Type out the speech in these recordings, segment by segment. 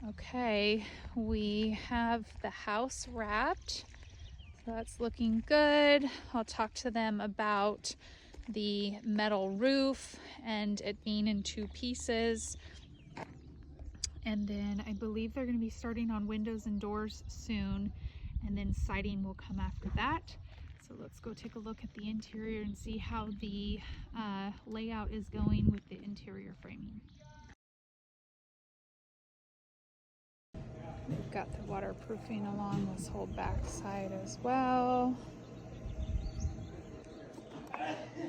Okay, we have the house wrapped, so that's looking good. I'll talk to them about the metal roof and it being in 2 pieces. And then I believe they're going to be starting on windows and doors soon, and then siding will come after that. So let's go take a look at the interior and see how the layout is going with the interior framing. We've got the waterproofing along this whole back side as well.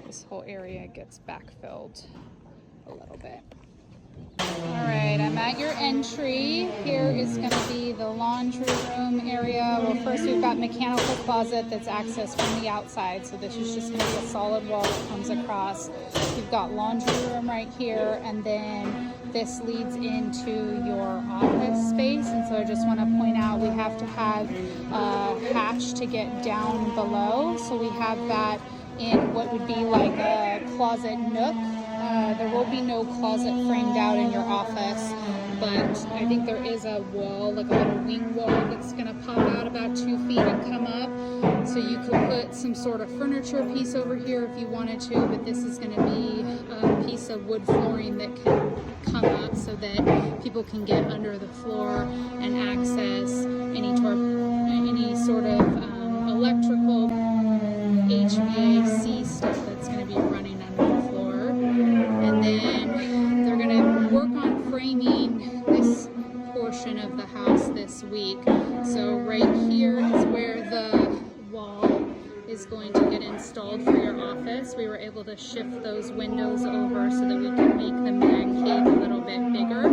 This whole area gets backfilled a little bit. All right, I'm at your entry. Here is going to be the laundry room area. Well, first we've got mechanical closet that's accessed from the outside. So this is just going to be a solid wall that comes across. You've got laundry room right here, and then this leads into your office space. And so I just want to point out we have to have a hatch to get down below. So we have that in what would be like a closet nook. There will be no closet framed out in your office, but I think there is a wall, like a little wing wall that's going to pop out about 2 feet and come up. So you could put some sort of furniture piece over here if you wanted to, but this is going to be a piece of wood flooring that can come up so that people can get under the floor and access any sort of electrical HVAC stuff that's going to be running under the floor. And then they're going to work on framing this portion of the house this week. So right here is where the wall is going to get installed for your office. We were able to shift those windows over so that we can make the man cave a little bit bigger.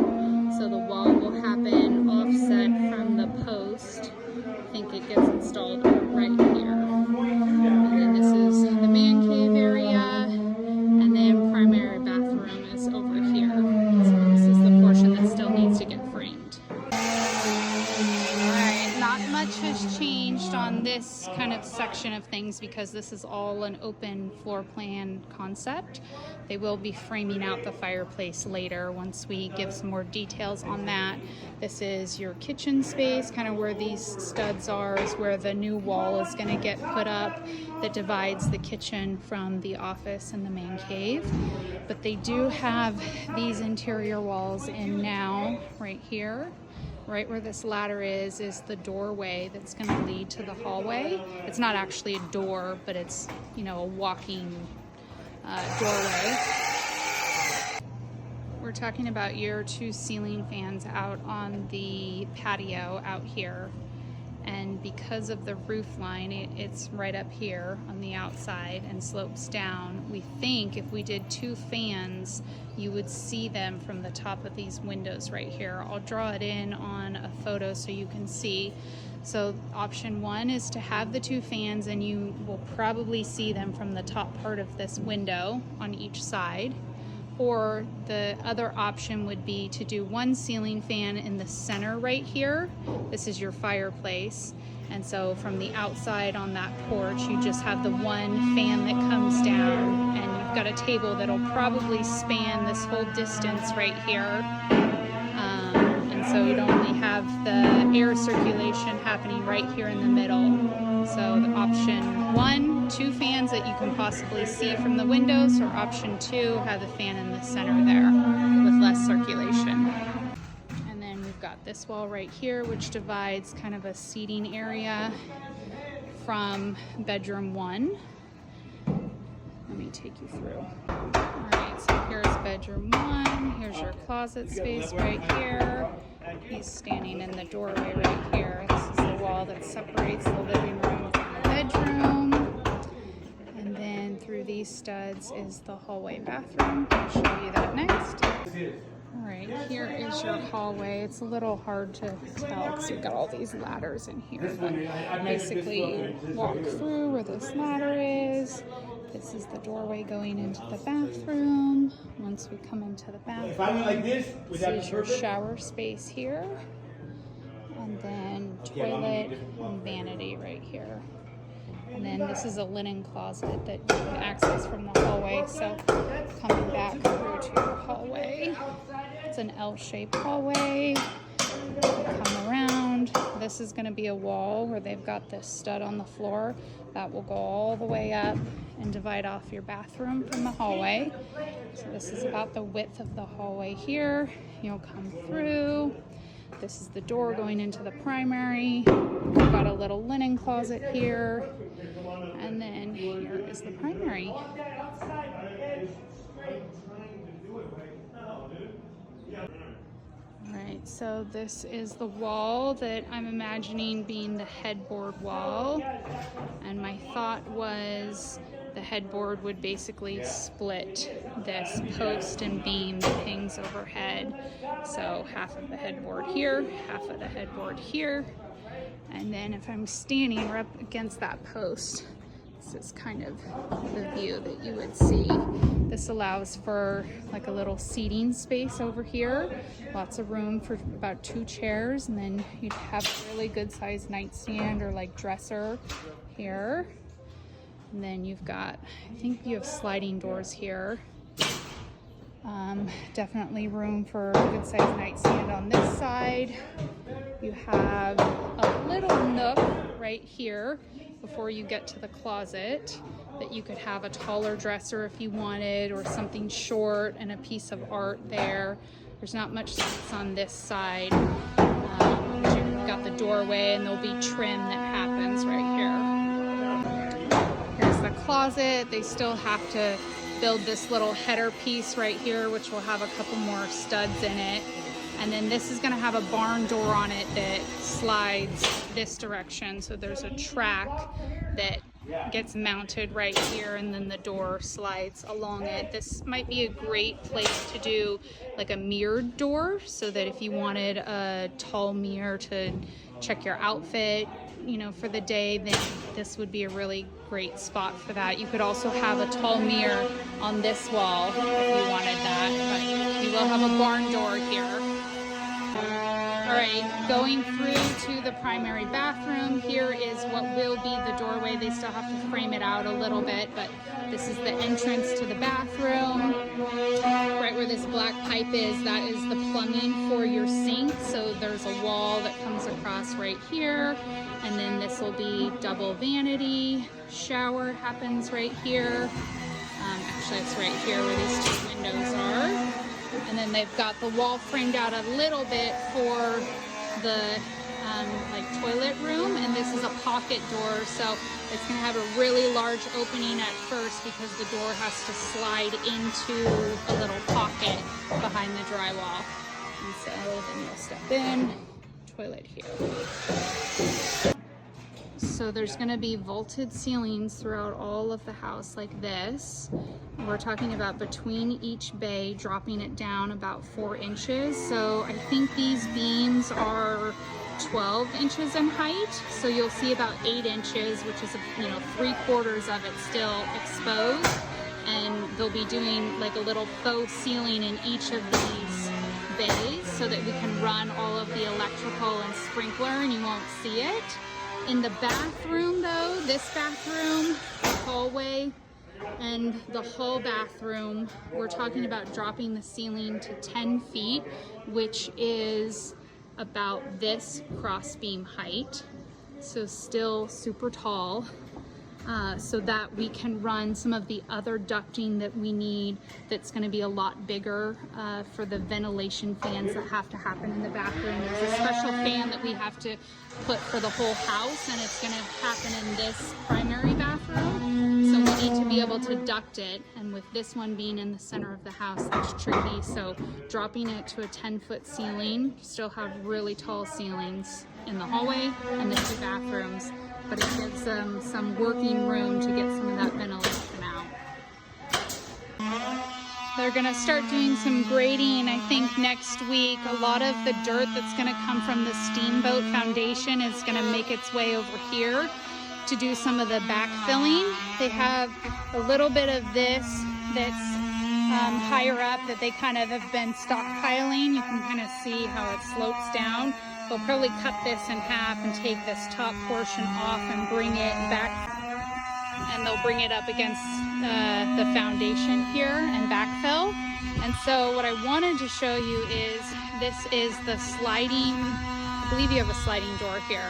So the wall will happen offset from the post. I think it gets installed right here. And then this is the man cave area, and then primary bathroom is over here. So this is the portion that still needs to get framed. Alright, not much has changed on this kind of section of things because this is all an open floor plan concept. They will be framing out the fireplace later once we give some more details on that. This is your kitchen space, kind of where these studs are, is where the new wall is going to get put up that divides the kitchen from the office and the man cave. But they do have these interior walls in now, right here. Right where this ladder is the doorway that's going to lead to the hallway. It's not actually a door, but it's, you know, a walking doorway. We're talking about your 2 ceiling fans out on the patio out here. And because of the roof line, it's right up here on the outside and slopes down. We think if we did 2 fans, you would see them from the top of these windows right here. I'll draw it in on a photo so you can see. So option 1 is to have the 2 fans, and you will probably see them from the top part of this window on each side. Or the other option would be to do 1 ceiling fan in the center right here. This is your fireplace. And so from the outside on that porch, you just have the 1 fan that comes down, and you've got a table that'll probably span this whole distance right here. And so you'd only have the air circulation happening right here in the middle. So the option 1, 2 fans that you can possibly see from the windows, or option 2, have the fan in the center there with less circulation. And then we've got this wall right here, which divides kind of a seating area from bedroom 1. Let me take you through. All right, so here's bedroom 1. Here's your closet space right here. He's standing in the doorway right here. This is the wall that separates the living room from the bedroom. And then through these studs is the hallway bathroom. I'll show you that next. All right, here is your hallway. It's a little hard to tell because you've got all these ladders in here. But basically, you walk through where this ladder is. This is the doorway going into the bathroom. Once we come into the bathroom, this is your shower space here. And then toilet and vanity right here. And then this is a linen closet that you can access from the hallway. So coming back through to your hallway, it's an L-shaped hallway. Come around. This is going to be a wall where they've got this stud on the floor that will go all the way up and divide off your bathroom from the hallway. So this is about the width of the hallway here. You'll come through. This is the door going into the primary. We've got a little linen closet here. And then here is the primary. Alright, so this is the wall that I'm imagining being the headboard wall. And my thought was the headboard would basically split this post and beam that hangs overhead. So half of the headboard here, half of the headboard here. And then if I'm standing right up against that post, this is kind of the view that you would see. This allows for like a little seating space over here. Lots of room for about 2 chairs, and then you'd have a really good sized nightstand or like dresser here. And then you've got, I think you have sliding doors here. Definitely room for a good sized nightstand on this side. You have a little nook right here before you get to the closet that you could have a taller dresser if you wanted, or something short and a piece of art there. There's not much space on this side. You've got the doorway, and there'll be trim that happens right here. Here's the closet. They still have to build this little header piece right here, which will have a couple more studs in it. And then this is going to have a barn door on it that slides this direction. So there's a track that gets mounted right here, and then the door slides along it. This might be a great place to do like a mirrored door, so that if you wanted a tall mirror to check your outfit, you know, for the day, then this would be a really great spot for that. You could also have a tall mirror on this wall if you wanted that, but you will have a barn door here. All right, going through to the primary bathroom, here is what will be the doorway. They still have to frame it out a little bit, but this is the entrance to the bathroom. Right where this black pipe is, that is the plumbing for your sink. So there's a wall that comes across right here, and then this will be double vanity. Shower happens right here. Actually, it's right here where these 2 windows are. And then they've got the wall framed out a little bit for the like toilet room, and this is a pocket door, so it's going to have a really large opening at first because the door has to slide into a little pocket behind the drywall. And so then you'll step in, toilet here. So there's going to be vaulted ceilings throughout all of the house like this. We're talking about between each bay, dropping it down about 4 inches. So I think these beams are 12 inches in height. So you'll see about 8 inches, which is, 3/4 of it still exposed. And they'll be doing like a little faux ceiling in each of these bays so that we can run all of the electrical and sprinkler and you won't see it. In the bathroom though, this bathroom, the hallway, and the hall bathroom, we're talking about dropping the ceiling to 10 feet, which is about this cross beam height. So still super tall, so that we can run some of the other ducting that we need that's going to be a lot bigger for the ventilation fans that have to happen in the bathroom. There's a special fan that we have to put for the whole house, and it's going to happen in this primary bathroom. So we need to be able to duct it, and with this one being in the center of the house, that's tricky. So dropping it to a 10-foot ceiling, you still have really tall ceilings in the hallway and the 2 bathrooms, but it gives them some working room to get some of that ventilation out. They're going to start doing some grading, I think, next week. A lot of the dirt that's going to come from the steamboat foundation is going to make its way over here to do some of the backfilling. They have a little bit of this that's higher up that they kind of have been stockpiling. You can kind of see how it slopes down. They'll probably cut this in half and take this top portion off and bring it back, and they'll bring it up against the foundation here and backfill. And so what I wanted to show you is this is the sliding, I believe you have a sliding door here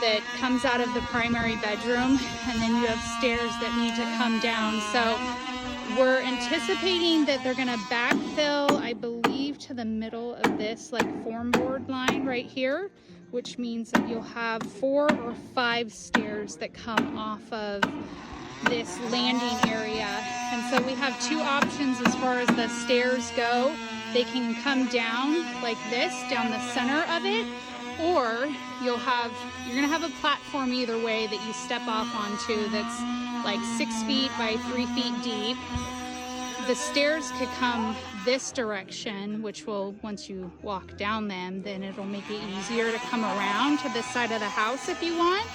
that comes out of the primary bedroom, and then you have stairs that need to come down. So we're anticipating that they're gonna backfill, I believe, to the middle of this like form board line right here, which means that you'll have 4 or 5 stairs that come off of this landing area. And so we have 2 options as far as the stairs go. They can come down like this, down the center of it, or you're gonna have a platform either way that you step off onto that's like 6 feet by 3 feet deep. The stairs could come this direction, which will, once you walk down them, then it'll make it easier to come around to this side of the house if you want.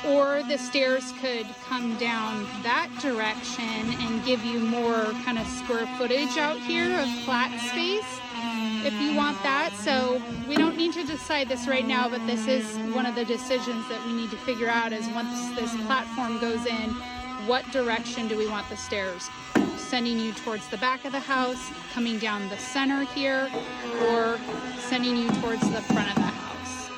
Or the stairs could come down that direction and give you more kind of square footage out here of flat space if you want that. So we don't need to decide this right now, but this is one of the decisions that we need to figure out, is once this platform goes in, what direction do we want the stairs? Sending you towards the back of the house, coming down the center here, or sending you towards the front of the house.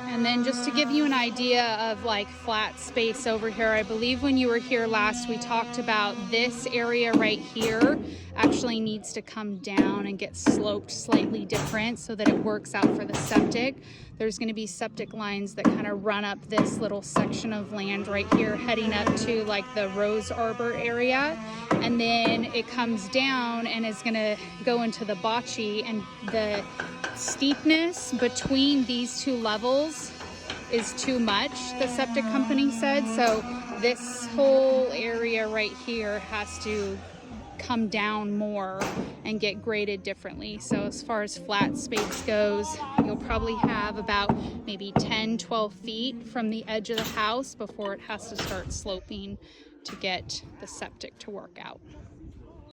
And then just to give you an idea of like flat space over here, I believe when you were here last, we talked about this area right here actually needs to come down and get sloped slightly different so that it works out for the septic. There's going to be septic lines that kind of run up this little section of land right here, heading up to like the rose arbor area. And then it comes down and is going to go into the bocce, and the steepness between these 2 levels is too much, the septic company said. So this whole area right here has to come down more and get graded differently. So as far as flat space goes, you'll probably have about maybe 10-12 feet from the edge of the house before it has to start sloping to get the septic to work out.